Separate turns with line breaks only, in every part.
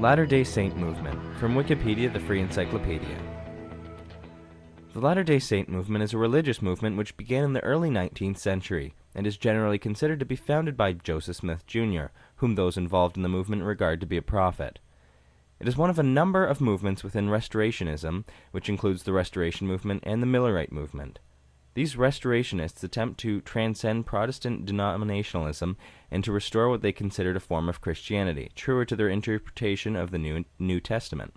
Latter-day Saint movement, from Wikipedia, the free encyclopedia. The Latter-day Saint movement is a religious movement which began in the early 19th century, and is generally considered to be founded by Joseph Smith Jr., whom those involved in the movement regard to be a prophet. It is one of a number of movements within Restorationism, which includes the Restoration movement and the Millerite movement. These restorationists attempt to transcend Protestant denominationalism and to restore what they considered a form of Christianity, truer to their interpretation of the New Testament.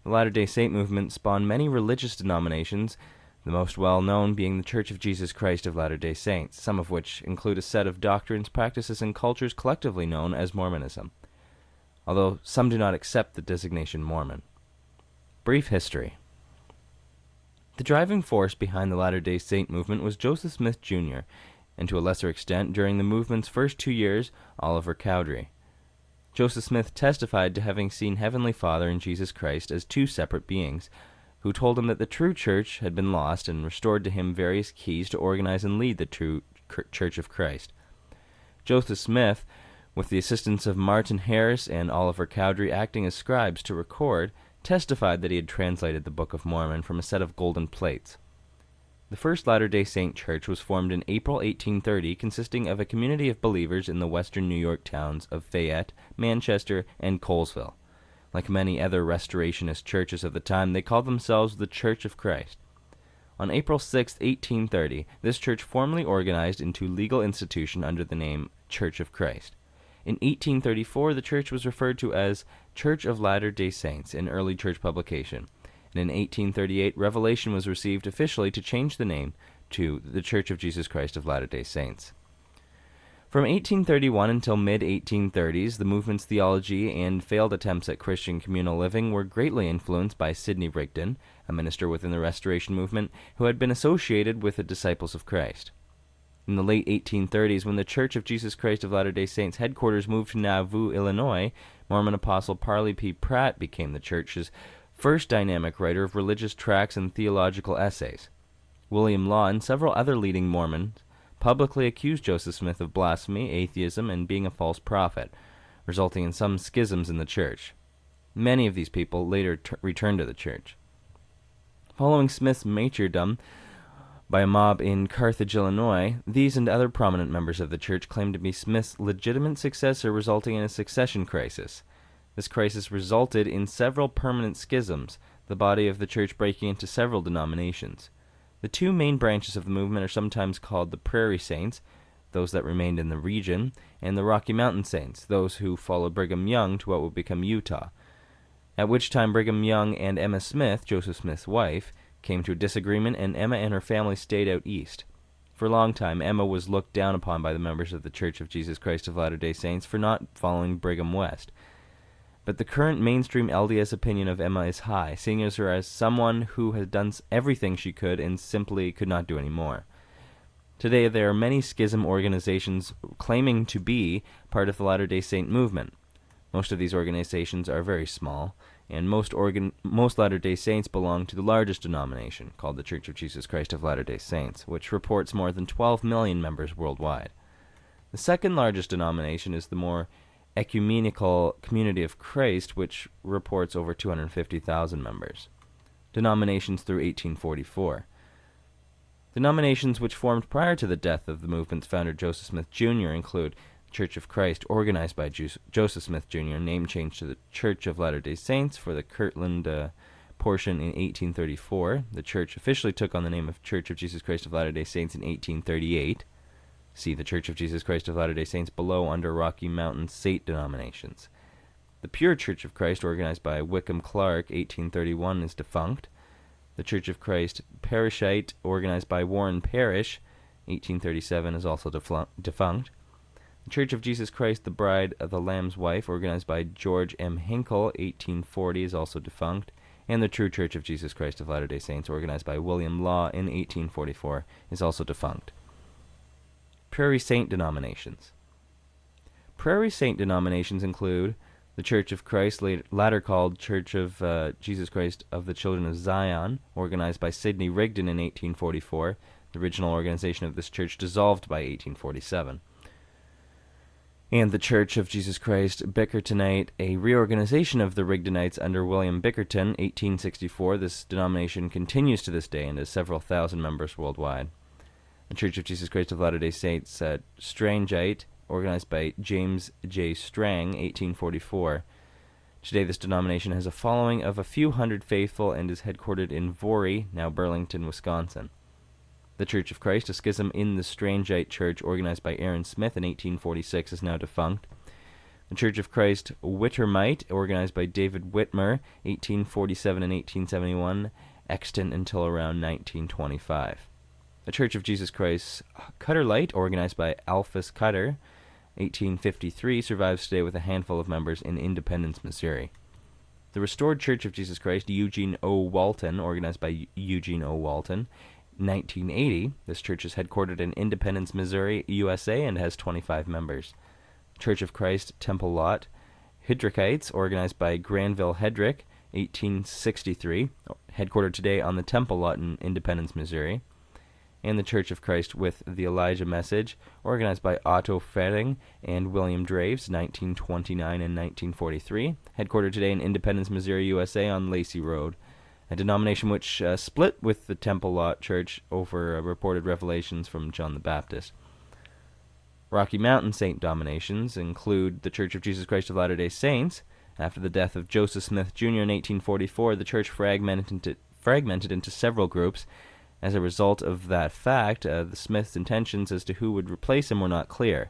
The Latter-day Saint movement spawned many religious denominations, the most well-known being the Church of Jesus Christ of Latter-day Saints, some of which include a set of doctrines, practices, and cultures collectively known as Mormonism, although some do not accept the designation Mormon. Brief history. The driving force behind the Latter-day Saint movement was Joseph Smith Jr., and to a lesser extent, during the movement's first 2 years, Oliver Cowdery. Joseph Smith testified to having seen Heavenly Father and Jesus Christ as two separate beings, who told him that the true church had been lost and restored to him various keys to organize and lead the true Church of Christ. Joseph Smith, with the assistance of Martin Harris and Oliver Cowdery acting as scribes to record, testified that he had translated the Book of Mormon from a set of golden plates. The first Latter-day Saint church was formed in April 1830, consisting of a community of believers in the western New York towns of Fayette, Manchester, and Colesville. Like many other Restorationist churches of the time, they called themselves the Church of Christ. On April 6, 1830, this church formally organized into legal institution under the name Church of Christ. In 1834, the church was referred to as Church of Latter-day Saints, an early church publication, and in 1838, revelation was received officially to change the name to the Church of Jesus Christ of Latter-day Saints. From 1831 until mid-1830s, the movement's theology and failed attempts at Christian communal living were greatly influenced by Sidney Rigdon, a minister within the Restoration movement, who had been associated with the Disciples of Christ. In the late 1830s, when the Church of Jesus Christ of Latter-day Saints headquarters moved to Nauvoo, Illinois, Mormon apostle Parley P. Pratt became the church's first dynamic writer of religious tracts and theological essays. William Law and several other leading Mormons publicly accused Joseph Smith of blasphemy, atheism, and being a false prophet, resulting in some schisms in the church. Many of these people later returned to the church. Following Smith's martyrdom by a mob in Carthage, Illinois, these and other prominent members of the church claimed to be Smith's legitimate successor, resulting in a succession crisis. This crisis resulted in several permanent schisms, the body of the church breaking into several denominations. The two main branches of the movement are sometimes called the Prairie Saints, those that remained in the region, and the Rocky Mountain Saints, those who followed Brigham Young to what would become Utah, at which time Brigham Young and Emma Smith, Joseph Smith's wife, came to a disagreement, and Emma and her family stayed out east. For a long time, Emma was looked down upon by the members of the Church of Jesus Christ of Latter-day Saints for not following Brigham west. But the current mainstream LDS opinion of Emma is high, seeing her as someone who has done everything she could and simply could not do any more. Today, there are many schism organizations claiming to be part of the Latter-day Saint movement. Most of these organizations are very small, and most Latter-day Saints belong to the largest denomination, called the Church of Jesus Christ of Latter-day Saints, which reports more than 12 million members worldwide. The second largest denomination is the more ecumenical Community of Christ, which reports over 250,000 members. Denominations through 1844. Denominations which formed prior to the death of the movement's founder Joseph Smith Jr. include Church of Christ, organized by Joseph Smith Jr., name changed to the Church of Latter-day Saints for the Kirtland portion in 1834. The church officially took on the name of Church of Jesus Christ of Latter-day Saints in 1838. See the Church of Jesus Christ of Latter-day Saints below under Rocky Mountain Saint denominations. The Pure Church of Christ, organized by Wickham Clark, 1831, is defunct. The Church of Christ Parishite, organized by Warren Parrish, 1837, is also defunct. The Church of Jesus Christ, the Bride of the Lamb's Wife, organized by George M. Hinkle, 1840, is also defunct. And the True Church of Jesus Christ of Latter-day Saints, organized by William Law in 1844, is also defunct. Prairie Saint denominations. Prairie Saint denominations include the Church of Christ, later called Church of Jesus Christ of the Children of Zion, organized by Sidney Rigdon in 1844. The original organization of this church dissolved by 1847. And the Church of Jesus Christ Bickertonite, a reorganization of the Rigdonites under William Bickerton, 1864. This denomination continues to this day and has several thousand members worldwide. The Church of Jesus Christ of Latter-day Saints Strangite, organized by James J. Strang, 1844. Today this denomination has a following of a few hundred faithful and is headquartered in Vory, now Burlington, Wisconsin. The Church of Christ, a schism in the Strangite Church organized by Aaron Smith in 1846, is now defunct. The Church of Christ Whittermite, organized by David Whitmer, 1847 and 1871, extant until around 1925. The Church of Jesus Christ Cutterlite, organized by Alphus Cutter, 1853, survives today with a handful of members in Independence, Missouri. The Restored Church of Jesus Christ Eugene O. Walton, organized by Eugene O. Walton, 1980. This church is headquartered in Independence, Missouri, USA, and has 25 members. Church of Christ Temple Lot Hedrickites, organized by Granville Hedrick, 1863, headquartered today on the Temple Lot in Independence, Missouri. And the Church of Christ with the Elijah Message, organized by Otto Fetting and William Draves, 1929 and 1943, headquartered today in Independence, Missouri, USA, on Lacey Road. A denomination which split with the Temple Lot Church over reported revelations from John the Baptist. Rocky Mountain Saint denominations include the Church of Jesus Christ of Latter-day Saints. After the death of Joseph Smith Jr. in 1844, the church fragmented into several groups. As a result of that fact, the Smiths' intentions as to who would replace him were not clear.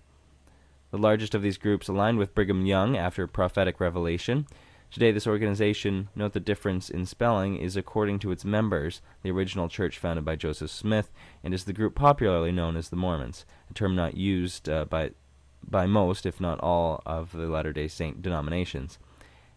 The largest of these groups aligned with Brigham Young after prophetic revelation. Today, this organization, note the difference in spelling, is according to its members, the original church founded by Joseph Smith, and is the group popularly known as the Mormons, a term not used by most, if not all, of the Latter-day Saint denominations.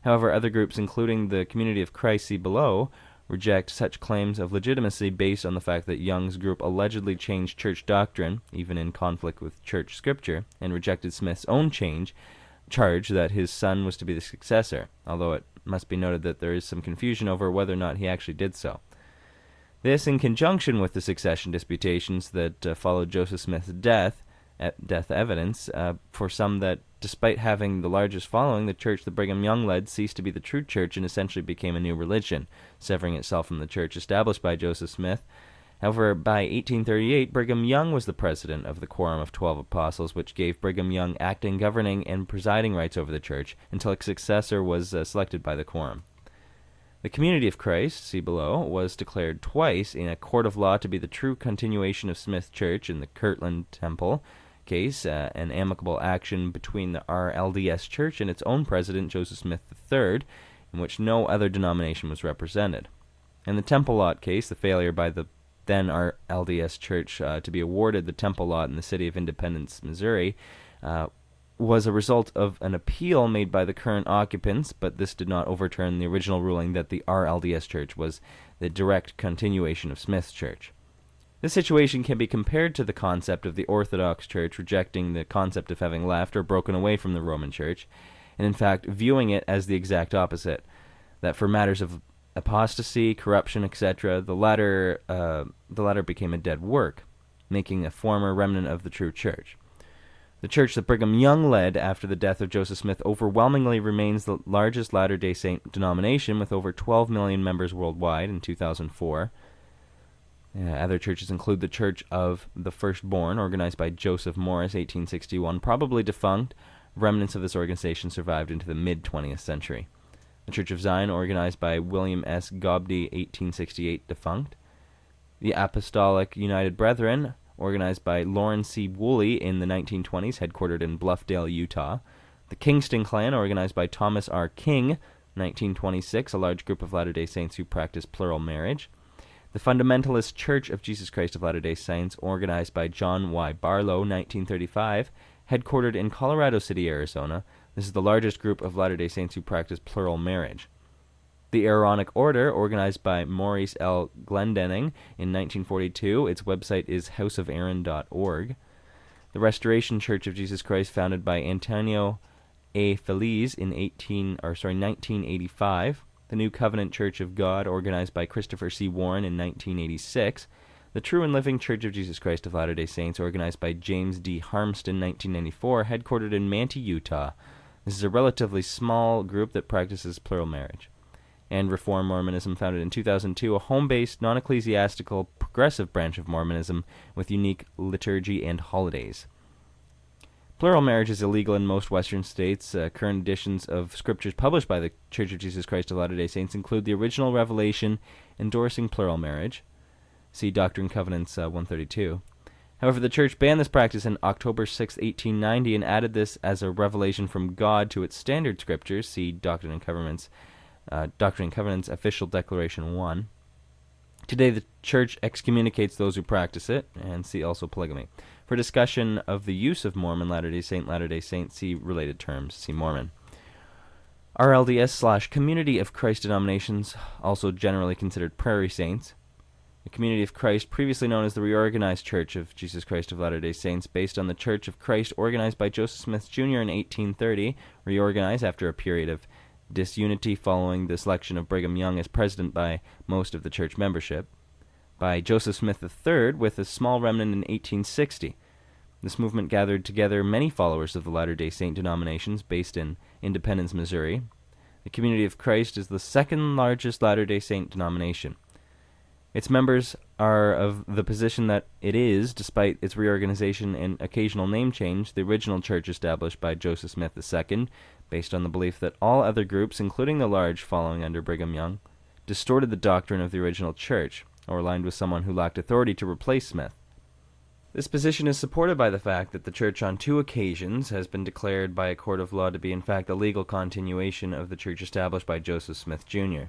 However, other groups, including the Community of Christ, see below, reject such claims of legitimacy based on the fact that Young's group allegedly changed church doctrine, even in conflict with church scripture, and rejected Smith's own charge that his son was to be the successor, although it must be noted that there is some confusion over whether or not he actually did so. This, in conjunction with the succession disputations that followed Joseph Smith's death evidence for some that, despite having the largest following, the church that Brigham Young led ceased to be the true church and essentially became a new religion, severing itself from the church established by Joseph Smith. However, by 1838, Brigham Young was the president of the Quorum of 12 Apostles, which gave Brigham Young acting, governing, and presiding rights over the church until a successor was selected by the Quorum. The Community of Christ, see below, was declared twice in a court of law to be the true continuation of Smith's Church in the Kirtland Temple case, an amicable action between the RLDS Church and its own president, Joseph Smith III, in which no other denomination was represented. In the Temple Lot case, the failure by the then RLDS Church to be awarded the Temple Lot in the city of Independence, Missouri, was a result of an appeal made by the current occupants, but this did not overturn the original ruling that the RLDS Church was the direct continuation of Smith's Church. This situation can be compared to the concept of the Orthodox Church rejecting the concept of having left or broken away from the Roman Church, and in fact viewing it as the exact opposite, that for matters of apostasy, corruption, etc., the latter became a dead work, making a former remnant of the true church. The church that Brigham Young led after the death of Joseph Smith overwhelmingly remains the largest Latter-day Saint denomination, with over 12 million members worldwide in 2004. Other churches include the Church of the Firstborn, organized by Joseph Morris, 1861, probably defunct. Remnants of this organization survived into the mid-20th century. The Church of Zion, organized by William S. Gobdy, 1868, defunct. The Apostolic United Brethren, organized by Lawrence C. Woolley in the 1920s, headquartered in Bluffdale, Utah. The Kingston Clan, organized by Thomas R. King, 1926, a large group of Latter-day Saints who practice plural marriage. The Fundamentalist Church of Jesus Christ of Latter-day Saints, organized by John Y. Barlow, 1935, headquartered in Colorado City, Arizona. This is the largest group of Latter-day Saints who practice plural marriage. The Aaronic Order, organized by Maurice L. Glendenning in 1942. Its website is houseofaaron.org. The Restoration Church of Jesus Christ, founded by Antonio A. Feliz in 1985. The New Covenant Church of God, organized by Christopher C. Warren in 1986. The True and Living Church of Jesus Christ of Latter-day Saints, organized by James D. Harmston, 1994, headquartered in Manti, Utah. This is a relatively small group that practices plural marriage. And Reform Mormonism, founded in 2002, a home-based, non-ecclesiastical, progressive branch of Mormonism with unique liturgy and holidays. Plural marriage is illegal in most Western states. Current editions of scriptures published by the Church of Jesus Christ of Latter-day Saints include the original revelation endorsing plural marriage. See Doctrine and Covenants 132. However, the Church banned this practice on October 6, 1890, and added this as a revelation from God to its standard scriptures. See Doctrine and Covenants Official Declaration 1. Today, the Church excommunicates those who practice it, and see also polygamy. For discussion of the use of Mormon, Latter-day Saint, see related terms, see Mormon. RLDS / Community of Christ denominations, also generally considered Prairie Saints. The Community of Christ, previously known as the Reorganized Church of Jesus Christ of Latter-day Saints, based on the Church of Christ organized by Joseph Smith Jr. in 1830, reorganized after a period of disunity following the selection of Brigham Young as president by most of the church membership, by Joseph Smith III with a small remnant in 1860. This movement gathered together many followers of the Latter-day Saint denominations based in Independence, Missouri. The Community of Christ is the second largest Latter-day Saint denomination. Its members are of the position that it is, despite its reorganization and occasional name change, the original church established by Joseph Smith II, based on the belief that all other groups, including the large following under Brigham Young, distorted the doctrine of the original church, or aligned with someone who lacked authority to replace Smith. This position is supported by the fact that the church on 2 occasions has been declared by a court of law to be in fact a legal continuation of the church established by Joseph Smith Jr.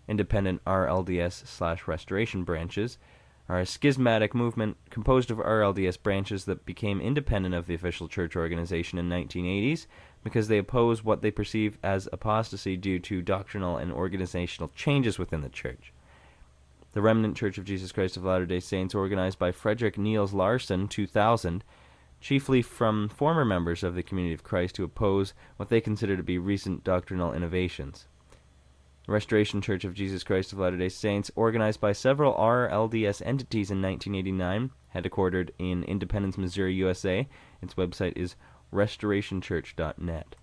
Independent RLDS / Restoration branches are a schismatic movement composed of RLDS branches that became independent of the official church organization in 1980s because they oppose what they perceive as apostasy due to doctrinal and organizational changes within the church. The Remnant Church of Jesus Christ of Latter-day Saints, organized by Frederick Niels Larson, 2000, chiefly from former members of the Community of Christ who oppose what they consider to be recent doctrinal innovations. The Restoration Church of Jesus Christ of Latter-day Saints, organized by several RLDS entities in 1989, headquartered in Independence, Missouri, USA. Its website is restorationchurch.net.